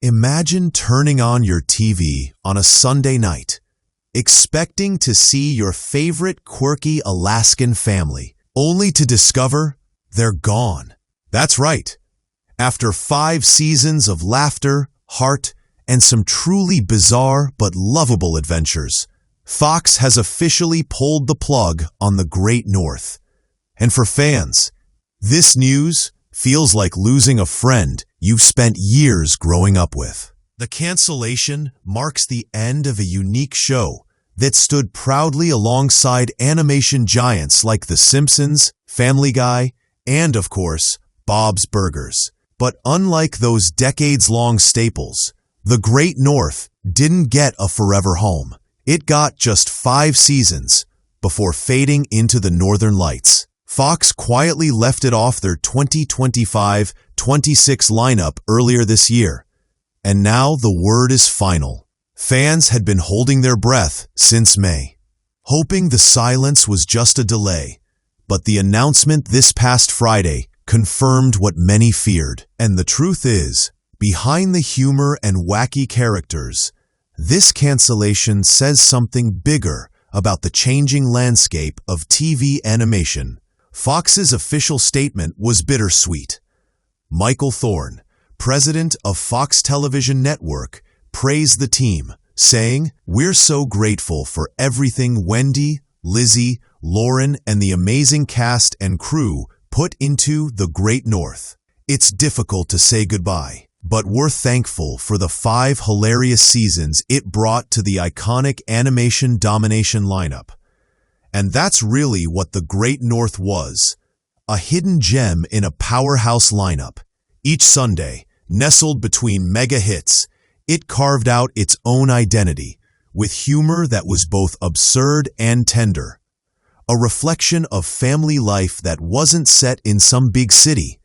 Imagine turning on your TV on a Sunday night, expecting to see your favorite quirky Alaskan family, only to discover they're gone. That's right. After 5 seasons of laughter, heart, and some truly bizarre but lovable adventures, Fox has officially pulled the plug on the Great North. And for fans, this news feels like losing a friend you've spent years growing up with. The cancellation marks the end of a unique show that stood proudly alongside animation giants like The Simpsons, Family Guy, and, of course, Bob's Burgers. But unlike those decades-long staples, The Great North didn't get a forever home. It got just 5 seasons before fading into the Northern Lights. Fox quietly left it off their 2025-26 lineup earlier this year, and now the word is final. Fans had been holding their breath since May, hoping the silence was just a delay, but the announcement this past Friday confirmed what many feared. And the truth is, behind the humor and wacky characters, this cancellation says something bigger about the changing landscape of TV animation. Fox's official statement was bittersweet. Michael Thorne, president of Fox Television Network, praised the team, saying, "We're so grateful for everything Wendy, Lizzie, Lauren, and the amazing cast and crew put into The Great North. It's difficult to say goodbye, but we're thankful for the 5 hilarious seasons it brought to the iconic animation domination lineup." And that's really what The Great North was, a hidden gem in a powerhouse lineup. Each Sunday, nestled between mega hits, it carved out its own identity, with humor that was both absurd and tender. A reflection of family life that wasn't set in some big city,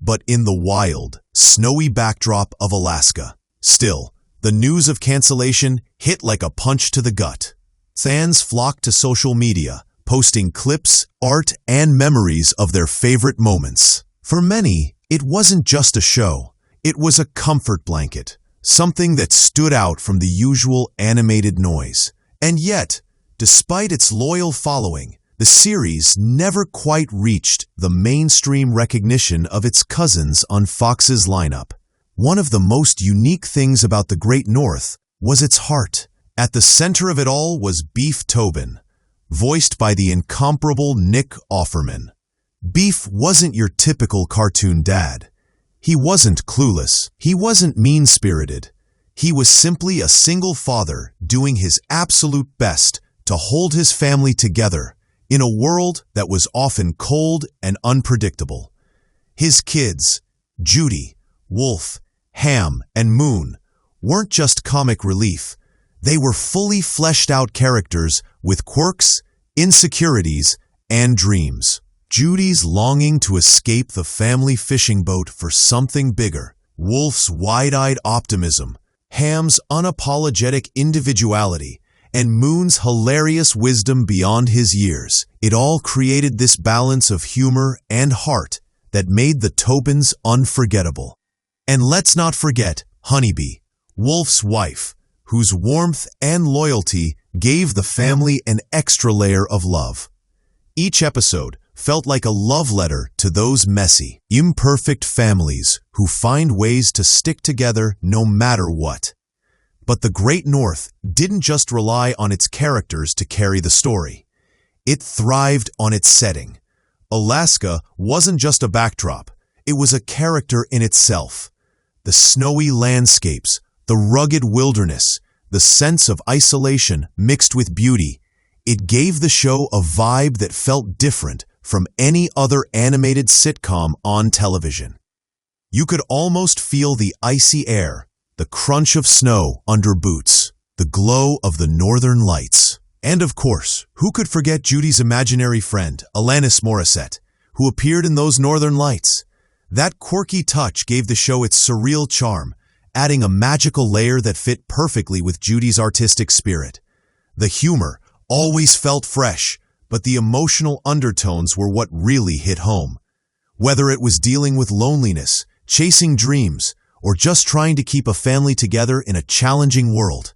but in the wild, snowy backdrop of Alaska. Still, the news of cancellation hit like a punch to the gut. Fans flocked to social media, posting clips, art, and memories of their favorite moments. For many, it wasn't just a show. It was a comfort blanket, something that stood out from the usual animated noise. And yet, despite its loyal following, the series never quite reached the mainstream recognition of its cousins on Fox's lineup. One of the most unique things about The Great North was its heart. At the center of it all was Beef Tobin, voiced by the incomparable Nick Offerman. Beef wasn't your typical cartoon dad. He wasn't clueless. He wasn't mean-spirited. He was simply a single father doing his absolute best to hold his family together in a world that was often cold and unpredictable. His kids, Judy, Wolf, Ham, and Moon, weren't just comic relief. They were fully fleshed-out characters with quirks, insecurities, and dreams. Judy's longing to escape the family fishing boat for something bigger, Wolf's wide-eyed optimism, Ham's unapologetic individuality, and Moon's hilarious wisdom beyond his years. It all created this balance of humor and heart that made the Tobins unforgettable. And let's not forget Honeybee, Wolf's wife, whose warmth and loyalty gave the family an extra layer of love. Each episode felt like a love letter to those messy, imperfect families who find ways to stick together no matter what. But The Great North didn't just rely on its characters to carry the story. It thrived on its setting. Alaska wasn't just a backdrop, it was a character in itself. The snowy landscapes, the rugged wilderness, the sense of isolation mixed with beauty, it gave the show a vibe that felt different from any other animated sitcom on television. You could almost feel the icy air, the crunch of snow under boots, the glow of the northern lights. And of course, who could forget Judy's imaginary friend, Alanis Morissette, who appeared in those northern lights? That quirky touch gave the show its surreal charm, adding a magical layer that fit perfectly with Judy's artistic spirit. The humor always felt fresh, but the emotional undertones were what really hit home. Whether it was dealing with loneliness, chasing dreams, or just trying to keep a family together in a challenging world.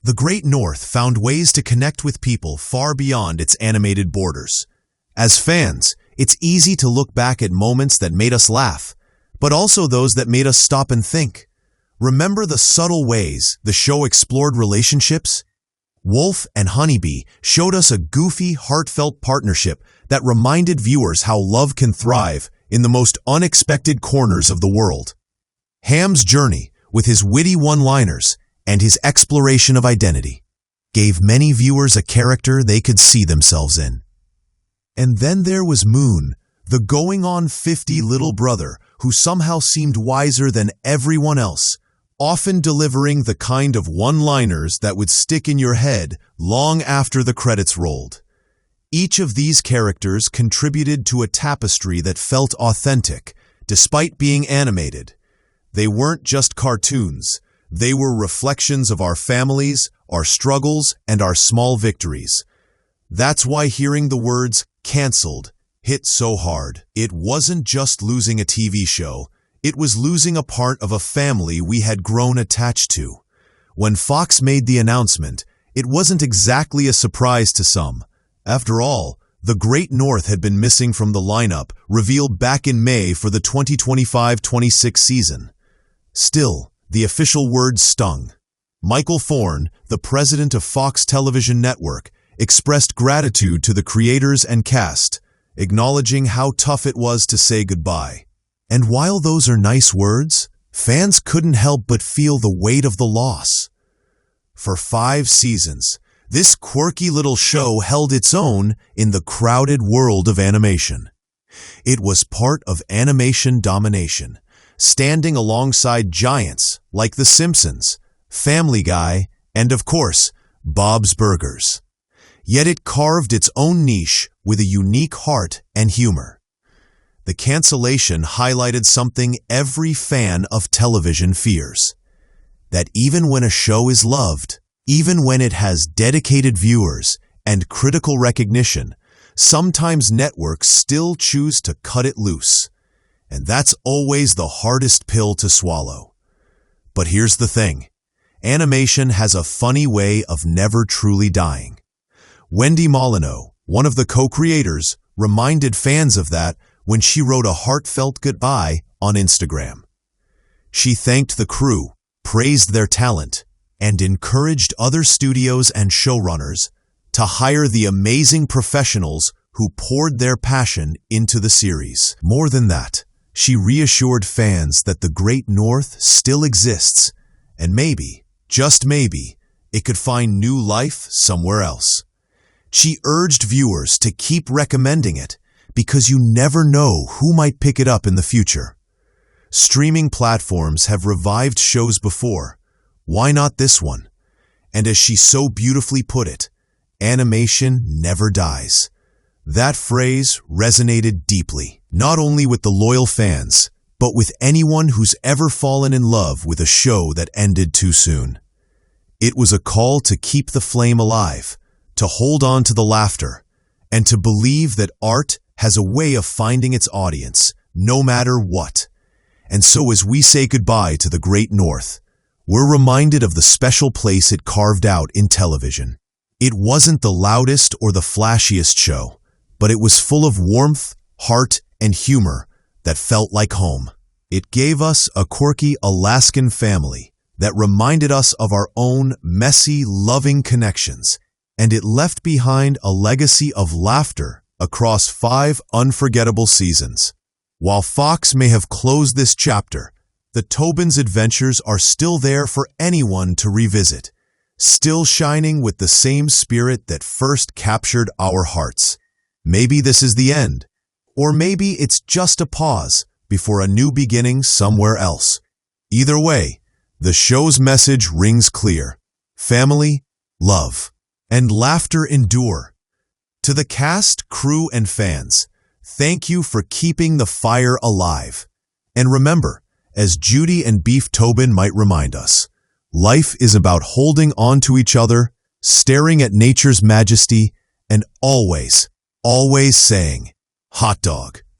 The Great North found ways to connect with people far beyond its animated borders. As fans, it's easy to look back at moments that made us laugh, but also those that made us stop and think. Remember the subtle ways the show explored relationships? Wolf and Honeybee showed us a goofy, heartfelt partnership that reminded viewers how love can thrive in the most unexpected corners of the world. Ham's journey, with his witty one-liners and his exploration of identity, gave many viewers a character they could see themselves in. And then there was Moon, the going-on 50 little brother who somehow seemed wiser than everyone else, often delivering the kind of one-liners that would stick in your head long after the credits rolled. Each of these characters contributed to a tapestry that felt authentic, despite being animated. They weren't just cartoons. They were reflections of our families, our struggles, and our small victories. That's why hearing the words "canceled" hit so hard. It wasn't just losing a TV show. It was losing a part of a family we had grown attached to. When Fox made the announcement, it wasn't exactly a surprise to some. After all, the Great North had been missing from the lineup, revealed back in May for the 2025-26 season. Still, the official words stung. Michael Thorne, the president of Fox Television Network, expressed gratitude to the creators and cast, acknowledging how tough it was to say goodbye. And while those are nice words, fans couldn't help but feel the weight of the loss. For 5 seasons, this quirky little show held its own in the crowded world of animation. It was part of animation domination, standing alongside giants like The Simpsons, Family Guy, and of course, Bob's Burgers. Yet it carved its own niche with a unique heart and humor. The cancellation highlighted something every fan of television fears: that even when a show is loved, even when it has dedicated viewers and critical recognition, sometimes networks still choose to cut it loose. And that's always the hardest pill to swallow. But here's the thing: animation has a funny way of never truly dying. Wendy Molyneux, one of the co-creators, reminded fans of that when she wrote a heartfelt goodbye on Instagram. She thanked the crew, praised their talent, and encouraged other studios and showrunners to hire the amazing professionals who poured their passion into the series. More than that, she reassured fans that the Great North still exists, and maybe, just maybe, it could find new life somewhere else. She urged viewers to keep recommending it, because you never know who might pick it up in the future. Streaming platforms have revived shows before. Why not this one? And as she so beautifully put it, animation never dies. That phrase resonated deeply, not only with the loyal fans, but with anyone who's ever fallen in love with a show that ended too soon. It was a call to keep the flame alive, to hold on to the laughter, and to believe that art has a way of finding its audience, no matter what. And so as we say goodbye to the Great North, we're reminded of the special place it carved out in television. It wasn't the loudest or the flashiest show, but it was full of warmth, heart, and humor that felt like home. It gave us a quirky Alaskan family that reminded us of our own messy, loving connections, and it left behind a legacy of laughter across 5 unforgettable seasons. While Fox may have closed this chapter, the Tobin's adventures are still there for anyone to revisit, still shining with the same spirit that first captured our hearts. Maybe this is the end, or maybe it's just a pause before a new beginning somewhere else. Either way, the show's message rings clear: family, love, and laughter endure. To the cast, crew, and fans, thank you for keeping the fire alive. And remember, as Judy and Beef Tobin might remind us, life is about holding on to each other, staring at nature's majesty, and always, always saying, hot dog.